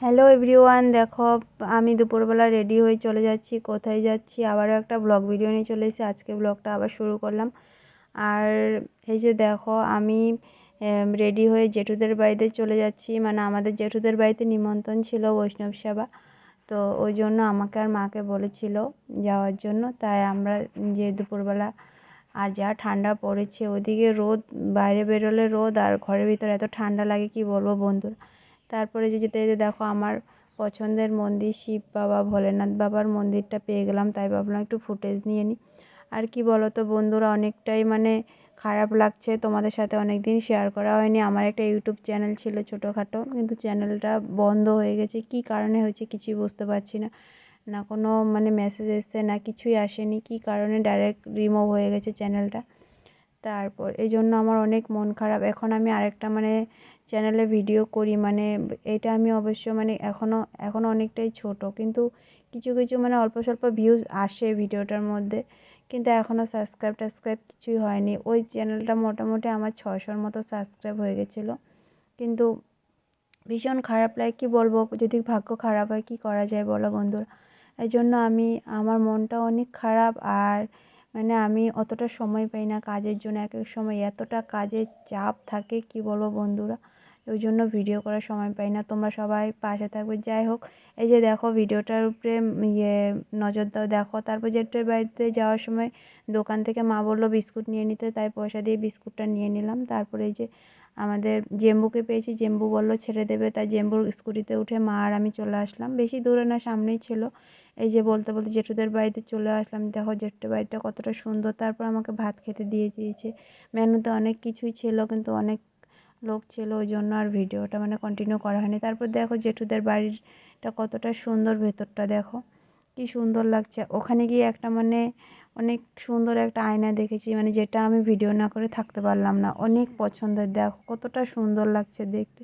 Hello everyone, দেখো আমি দুপুরবেলা রেডি হয়ে চলে যাচ্ছি। কোথায় যাচ্ছি? আবারও একটা ব্লগ ভিডিও নিয়ে চলে এসেছি। আজকে ব্লগটা আবার শুরু করলাম। আর এই যে দেখো আমি রেডি হয়ে জেঠুদের বাড়িতে চলে যাচ্ছি। মানে আমাদের জেঠুদের বাড়িতে নিমন্ত্রণ ছিল বৈষ্ণব সেবা, তো ওই জন্য আমাকে আর মাকে বলেছিল যাওয়ার জন্য। তাই আমরা যে দুপুরবেলা আর যা ঠান্ডা পড়েছে, ওদিকে রোদ, বাইরে বেরোলে রোদ আর ঘরের ভিতরে এত ঠান্ডা লাগে কি বলবো বন্ধুরা। তারপরে যে যেতে যেতে দেখো আমার পছন্দের মন্দির শিব বাবা ভোলেনাথ বাবার মন্দিরটা পেয়ে গেলাম। তাই ভাবলাম একটু ফুটেজ নিয়ে নিই। আর কি বলো তো বন্ধুরা, অনেকটাই মানে খারাপ লাগছে, তোমাদের সাথে অনেক দিন শেয়ার করা হয়নি। আমার একটা ইউটিউব চ্যানেল ছিল ছোটোখাটো, কিন্তু চ্যানেলটা বন্ধ হয়ে গেছে। কী কারণে হয়েছে কিছুই বুঝতে পারছি না। না কোনো মানে মেসেজ এসছে, না কিছুই আসেনি। কী কারণে ডাইরেক্ট রিমুভ হয়ে গেছে চ্যানেলটা। তারপর এই জন্য আমার অনেক মন খারাপ। এখন আমি আরেকটা মানে চ্যানেলে ভিডিও করি, মানে এটা আমি অবশ্য মানে এখনও অনেকটাই ছোট, কিন্তু কিছু কিছু মানে অল্প স্বল্প ভিউজ আসে ভিডিওটার মধ্যে, কিন্তু এখনও সাবস্ক্রাইব কিছুই হয়নি। ওই চ্যানেলটা মোটামুটি আমার 600-র মতো সাবস্ক্রাইব হয়ে গেছিলো, কিন্তু ভীষণ খারাপ লাগে। কী বলবো, যদি ভাগ্য খারাপ হয় কী করা যায় বলো বন্ধুরা। এই জন্য আমার মনটা অনেক খারাপ। আর মানে আমি অতটা সময় পাই না কাজের জন্য, এক এক সময় এতটা কাজের চাপ থাকে কি বলবো বন্ধুরা, ওই জন্য ভিডিও করার সময় পাই না। তোমরা সবাই পাশে থাকবে। যাই হোক, এই যে দেখো ভিডিওটার উপরে নজর দাও, দেখো। তারপর জেঠুর বাড়িতে যাওয়ার সময় দোকান থেকে মা বললো বিস্কুট নিয়ে নিতে, তাই পয়সা দিয়ে বিস্কুটটা নিয়ে নিলাম। তারপরে এই যে আমাদের জেম্বুকে পেয়েছি, জেম্বু বললো ছেড়ে দেবে, তাই জেম্বুর স্কুটিতে উঠে মা আর আমি চলে আসলাম। বেশি দূরে না, সামনেই ছিল। এই যে বলতে বলতে জেঠুদের বাড়িতে চলে আসলাম। দেখো জেঠুদের বাড়িটা কতটা সুন্দর। তারপর আমাকে ভাত খেতে দিয়ে দিয়েছে। মেনুতে অনেক কিছুই ছিল, কিন্তু অনেক লোক ছিল, ওই জন্য আর ভিডিওটা মানে কন্টিনিউ করা হয়নি। তারপর দেখো জেঠুদের বাড়িটা কতটা সুন্দর, ভেতরটা দেখো কি সুন্দর লাগছে। ওখানে গিয়ে একটা মানে অনেক সুন্দর একটা আয়না দেখেছি, মানে যেটা আমি ভিডিও না করে থাকতে পারলাম না। অনেক পছন্দের, দেখো কতটা সুন্দর লাগছে দেখতে।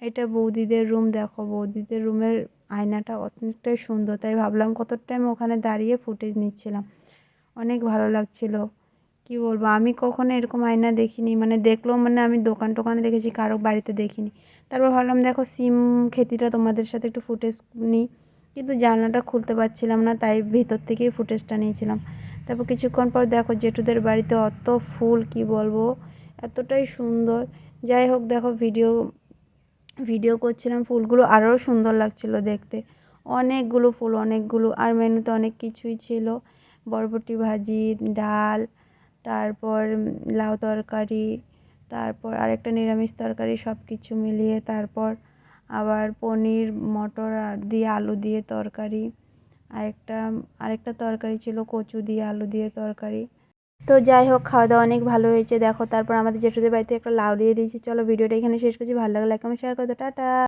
এটা বৌদিদের রুম, দেখো বৌদিদের রুমের আয়নাটা অনেকটাই সুন্দর, তাই ভাবলাম কত টাইম ওখানে দাঁড়িয়ে ফুটেজ নিচ্ছিলাম। অনেক ভালো লাগছিল। কি বলবো, আমি কখনো এরকম আয়না দেখিনি, মানে দেখলেও মানে আমি টোকানে দেখেছি, কারো বাড়িতে দেখিনি। তারপর ভাবলাম দেখো সিম খেতিটা তোমাদের সাথে একটু ফুটেজ নিই, কিন্তু জানলাটা খুলতে পারছিলাম না, তাই ভেতর থেকেই ফুটেজটা নিয়েছিলাম। তারপর কিছুক্ষণ পর দেখো জেঠুদের বাড়িতে অত ফুল, কি বলবো, এতটাই সুন্দর। যাই হোক, দেখো ভিডিও করছিলাম, ফুলগুলো আরও সুন্দর লাগছিল দেখতে। অনেকগুলো, আর মেনুতে অনেক কিছুই ছিল। বরবটি ভাজি, ডাল, তারপর লাউ তরকারি, তারপর আরেকটা নিরামিষ তরকারি, সব কিছু মিলিয়ে। তারপর আবার পনির মটর দিয়ে আলু দিয়ে তরকারি, আরেকটা তরকারি ছিল কচু দিয়ে আলু দিয়ে তরকারি। তো যাই হোক, খাওয়া দাওয়া অনেক ভালো হয়েছে দেখো। তারপর আমাদের জেঠুদের বাড়িতে একটা লাউ দিয়ে দিয়েছি। চলো ভিডিওটা এখানে শেষ করছি। ভালো লাগলে লাইক কমেন্ট শেয়ার করে দাও। টাটা।